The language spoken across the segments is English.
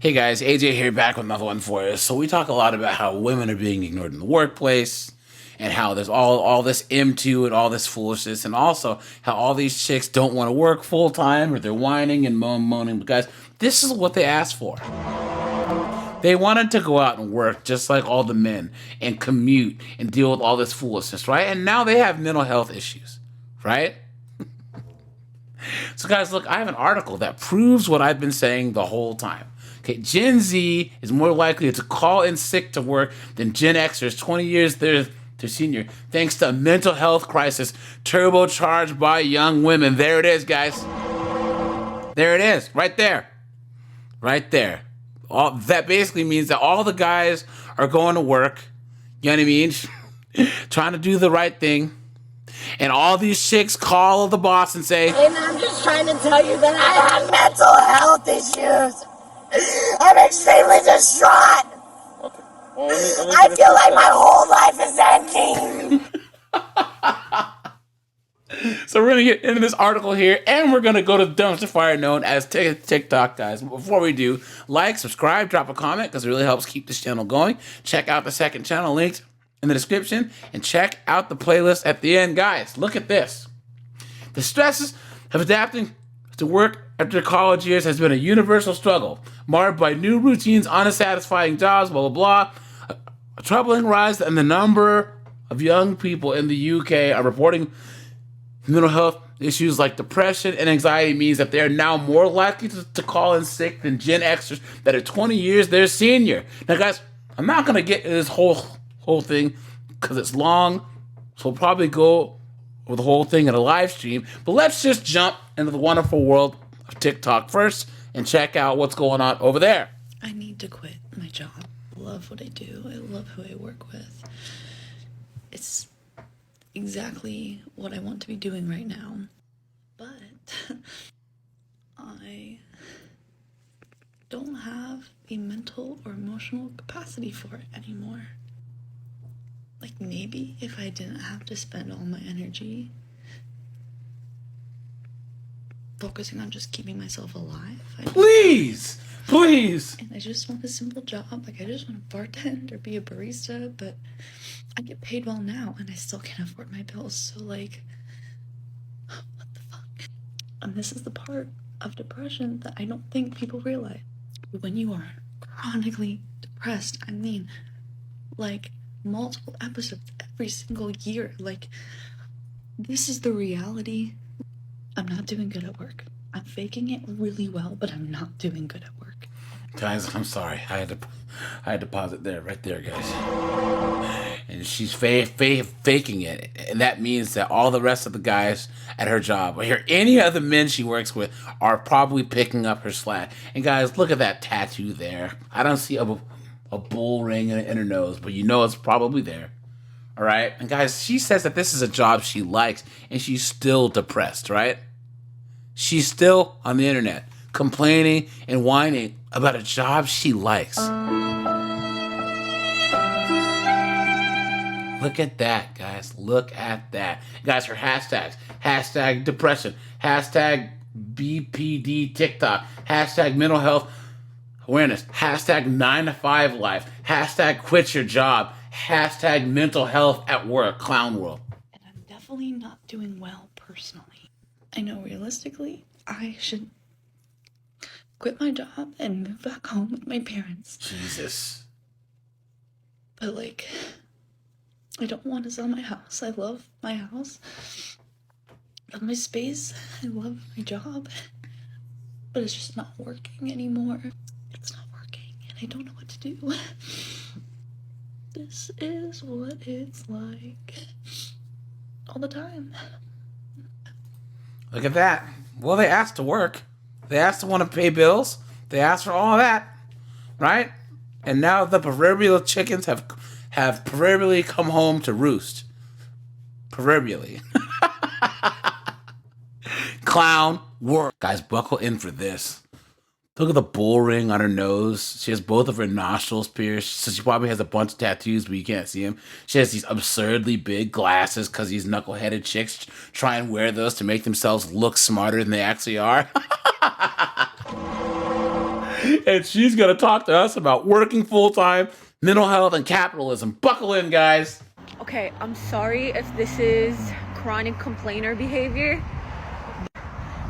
Hey guys, AJ here back with another one for you. So we talk a lot about how women are being ignored in the workplace and how there's all this M2 and all this foolishness, and also how all these chicks don't want to work full time or they're whining and moaning. But guys, this is what they asked for. They wanted to go out and work just like all the men and commute and deal with all this foolishness, right? And now they have mental health issues, right? So guys, look, I have an article that proves what I've been saying the whole time. Okay, Gen Z is more likely to call in sick to work than Gen Xers 20 years their senior, thanks to a mental health crisis turbocharged by young women. There it is, guys. There it is, right there. Right there. All that basically means that all the guys are going to work, you know what I mean? Trying to do the right thing. And all these chicks call the boss and say, And I'm just trying to tell you that I have mental health issues. I'm extremely distraught. Okay. Well, let me I finish feel this like up. my whole life is ending. so we're going to get into this article here, and we're going to go to the dumpster fire known as TikTok, guys. But before we do, like, subscribe, drop a comment, because it really helps keep this channel going. Check out the second channel linked in the description, and check out the playlist at the end. Guys, look at this. The stresses of adapting to work after college years has been a universal struggle, marred by new routines, unsatisfying jobs, blah, blah, blah. A troubling rise in the number of young people in the UK are reporting mental health issues like depression and anxiety means that they are now more likely to call in sick than Gen Xers that are 20 years their senior. Now, guys, I'm not going to get into this whole thing because it's long, so we'll probably go over the whole thing in a live stream. But let's just jump into the wonderful world of TikTok first and check out what's going on over there. I need to quit my job. I love what I do. I love who I work with. It's exactly what I want to be doing right now. But I don't have the mental or emotional capacity for it anymore. Like, maybe if I didn't have to spend all my energy focusing on just keeping myself alive. Please! And I just want a simple job. Like, I just want to bartend or be a barista, but I get paid well now and I still can't afford my bills. So, like, what the fuck? And this is the part of depression that I don't think people realize. When you are chronically depressed, I mean, like, multiple episodes every single year. Like, this is the reality. I'm not doing good at work. I'm faking it really well, but I'm not doing good at work. Guys, I'm sorry. I had to pause it there, right there, guys. And she's faking it, and that means that all the rest of the guys at her job, or any other men she works with, are probably picking up her slack. And guys, look at that tattoo there. I don't see a bull ring in her nose, but you know it's probably there. All right? And guys, she says that this is a job she likes, and she's still depressed, right? She's still on the internet complaining and whining about a job she likes. Look at that, guys. Look at that. Guys, her hashtags. Hashtag depression. Hashtag BPD TikTok. Hashtag mental health awareness. Hashtag 9-to-5 life. Hashtag quit your job. Hashtag mental health at work. Clown world. And I'm definitely not doing well personally. I know realistically, I should quit my job and move back home with my parents. Jesus. But, like, I don't want to sell my house. I love my house. I love my space. I love my job. But it's just not working anymore. It's not working, and I don't know what to do. This is what it's like all the time. Look at that. Well, they asked to work. They asked to want to pay bills. They asked for all of that, right? And now the proverbial chickens have proverbially come home to roost. Proverbially. Clown work. Guys, buckle in for this. Look at the bull ring on her nose. She has both of her nostrils pierced, so she probably has a bunch of tattoos, but you can't see them. She has these absurdly big glasses because these knuckleheaded chicks try and wear those to make themselves look smarter than they actually are. And she's going to talk to us about working full-time, mental health, and capitalism. Buckle in, guys. Okay, I'm sorry if this is chronic complainer behavior.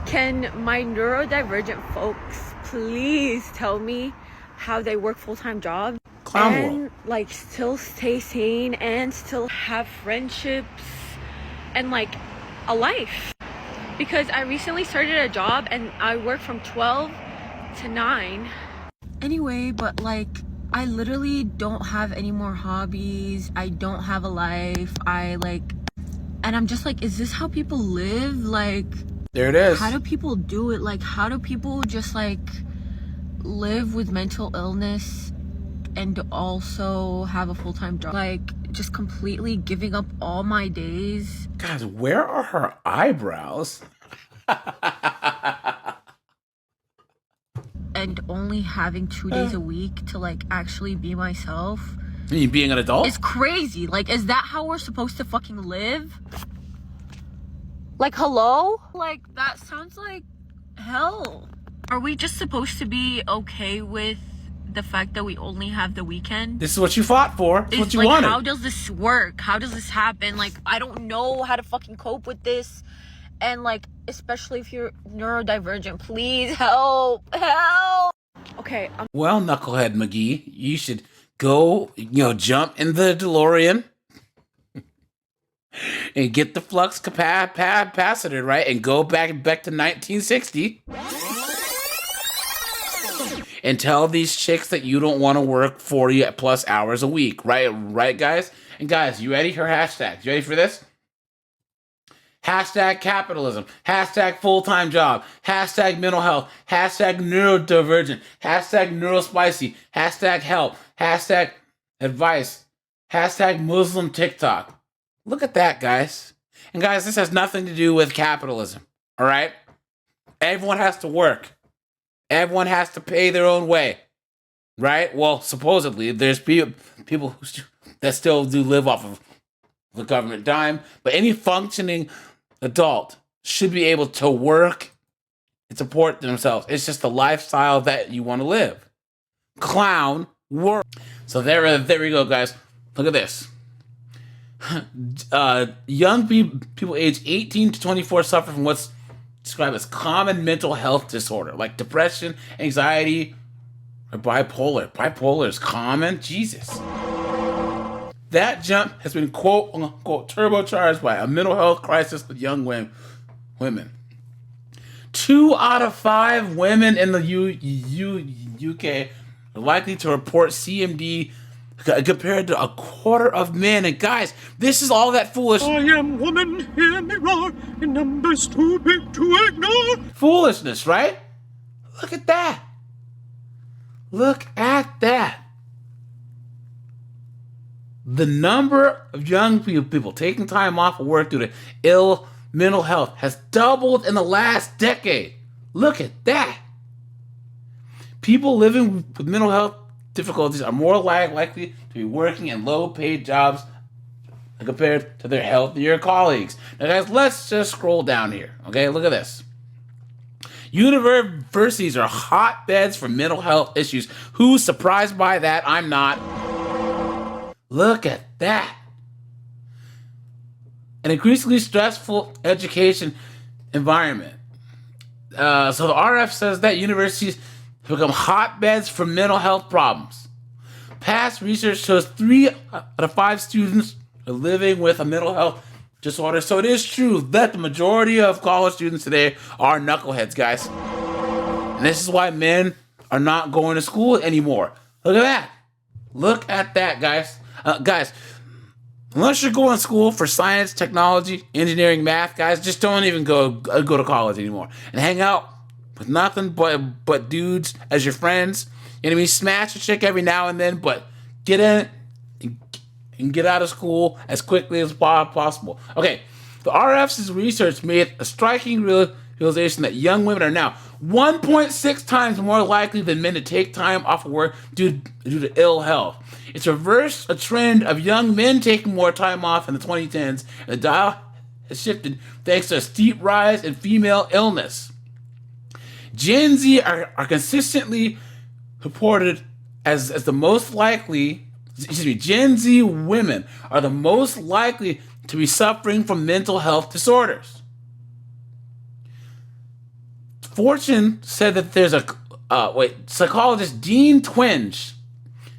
Can my neurodivergent folks please tell me how they work full-time jobs and like still stay sane and still have friendships and like a life? Because I recently started a job and I work from 12 to 9. Anyway, but like I literally don't have any more hobbies. I don't have a life. And I'm just like, is this how people live? Like, there it is. How do people do it? Like, how do people just like live with mental illness and also have a full-time job? Like, just completely giving up all my days. Guys, where are her eyebrows? And only having 2 days a week to like actually be myself. You being an adult? It's crazy. Like, is that how we're supposed to fucking live? Like, hello? Like, that sounds like hell. Are we just supposed to be okay with the fact that we only have the weekend? This is what you fought for. It's what you like, wanted. How does this work? How does this happen? Like, I don't know how to fucking cope with this. And like, especially if you're neurodivergent, please help. Okay. Well, Knucklehead McGee, you should go, jump in the DeLorean and get the flux capacitor, right? And go back to 1960 and tell these chicks that you don't want to work 40 plus hours a week, right? Right, guys? And guys, you ready for hashtags? You ready for this? Hashtag capitalism, hashtag full-time job, hashtag mental health, hashtag neurodivergent, hashtag neurospicy, hashtag help, hashtag advice, hashtag Muslim TikTok. Look at that, guys. And guys, this has nothing to do with capitalism, all right? Everyone has to work. Everyone has to pay their own way, right? Well, supposedly, there's people that still do live off of the government dime, but any functioning adult should be able to work and support themselves. It's just the lifestyle that you want to live. Clown work. So there we go, guys. Look at this. Young people aged 18 to 24 suffer from what's described as common mental health disorder, like depression, anxiety, or bipolar. Bipolar is common? Jesus. That jump has been, quote unquote, turbocharged by a mental health crisis with young women. 2 out of 5 women in the UK are likely to report CMD compared to 1/4 of men. And guys, this is all that foolish. I am woman, hear me roar, in numbers too big to ignore. Foolishness, right? Look at that. Look at that. The number of young people taking time off of work due to ill mental health has doubled in the last decade. Look at that. People living with mental health difficulties are more likely to be working in low-paid jobs compared to their healthier colleagues. Now, guys, let's just scroll down here. Okay, look at this. Universities are hotbeds for mental health issues. Who's surprised by that? I'm not. Look at that. An increasingly stressful education environment. So the RF says that universities have become hotbeds for mental health problems. Past research shows 3 out of 5 students are living with a mental health disorder. So it is true that the majority of college students today are knuckleheads, guys. And this is why men are not going to school anymore. Look at that. Look at that, guys. Guys, unless you're going to school for science, technology, engineering, math, guys, just don't even go to college anymore and hang out with nothing but dudes as your friends. You know what I mean? Smash a chick every now and then, but get in and get out of school as quickly as possible. Okay, the RF's research made a striking realization that young women are now 1.6 times more likely than men to take time off of work due to ill health. It's reversed a trend of young men taking more time off in the 2010s, and the dial has shifted thanks to a steep rise in female illness. Gen Z are consistently reported as the most likely, Gen Z women are the most likely to be suffering from mental health disorders. Fortune said that there's psychologist Dean Twenge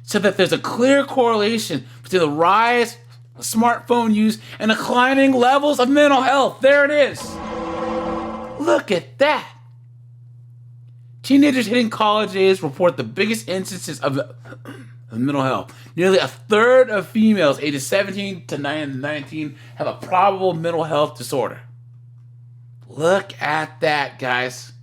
said that there's a clear correlation between the rise of smartphone use and the climbing levels of mental health. There it is. Look at that. Teenagers hitting college age report the biggest instances of mental health. Nearly a third of females ages 17 to 19 have a probable mental health disorder. Look at that, guys.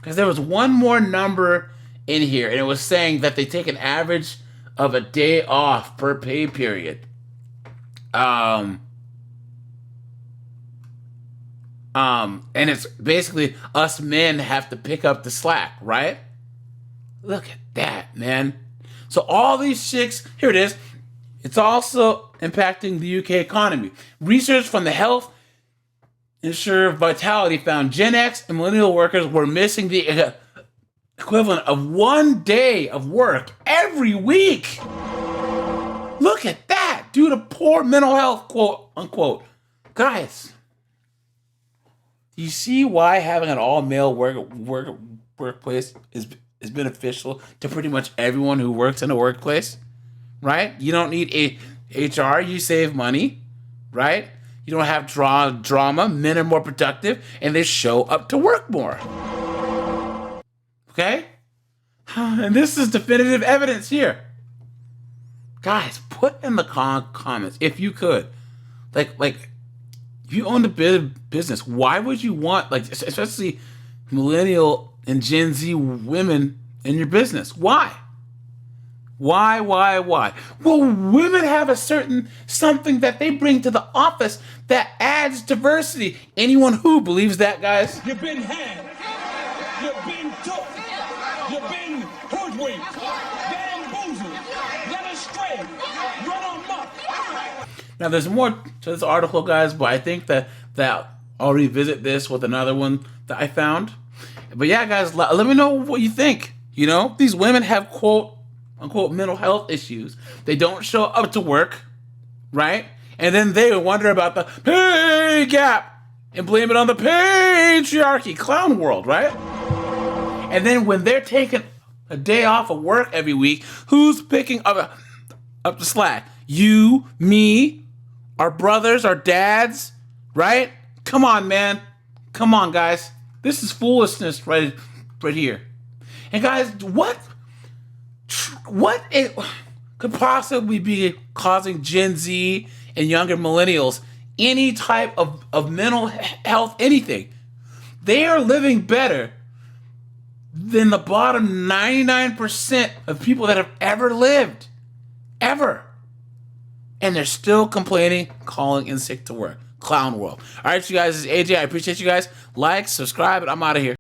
Because there was one more number in here, and it was saying that they take an average of a day off per pay period. And it's basically us men have to pick up the slack, right? Look at that, man. So all these chicks, here it is. It's also impacting the UK economy. Research from the Health Insurer Vitality found Gen X and millennial workers were missing the equivalent of 1 day of work every week. Look at that, due to poor mental health, quote unquote. Guys, do you see why having an all-male workplace is beneficial to pretty much everyone who works in a workplace? Right? You don't need HR, you save money, right? You don't have drama, men are more productive, and they show up to work more. Okay? And this is definitive evidence here. Guys, put in the comments, if you could, like, if you owned a business, why would you want, like, especially millennial and Gen Z women in your business? Why? Why? Well, women have a certain something that they bring to the office that adds diversity. Anyone who believes that, guys? You've been had. You've been took. You've been hoodwinked. Bamboozled. Led astray. Run amok. Now, there's more to this article, guys, but I think that I'll revisit this with another one that I found. But yeah, guys, let me know what you think. You know, these women have, quote unquote, mental health issues. They don't show up to work, right? And then they wonder about the pay gap and blame it on the patriarchy, clown world, right? And then when they're taking a day off of work every week, who's picking up the slack? You, me, our brothers, our dads, right? Come on, man. Come on, guys. This is foolishness right here. And guys, what it could possibly be causing Gen Z and younger millennials any type of mental health, anything? They are living better than the bottom 99% of people that have ever lived. Ever. And they're still complaining, calling in sick to work. Clown world. All right, you guys, this is AJ. I appreciate you guys. Like, subscribe, and I'm out of here.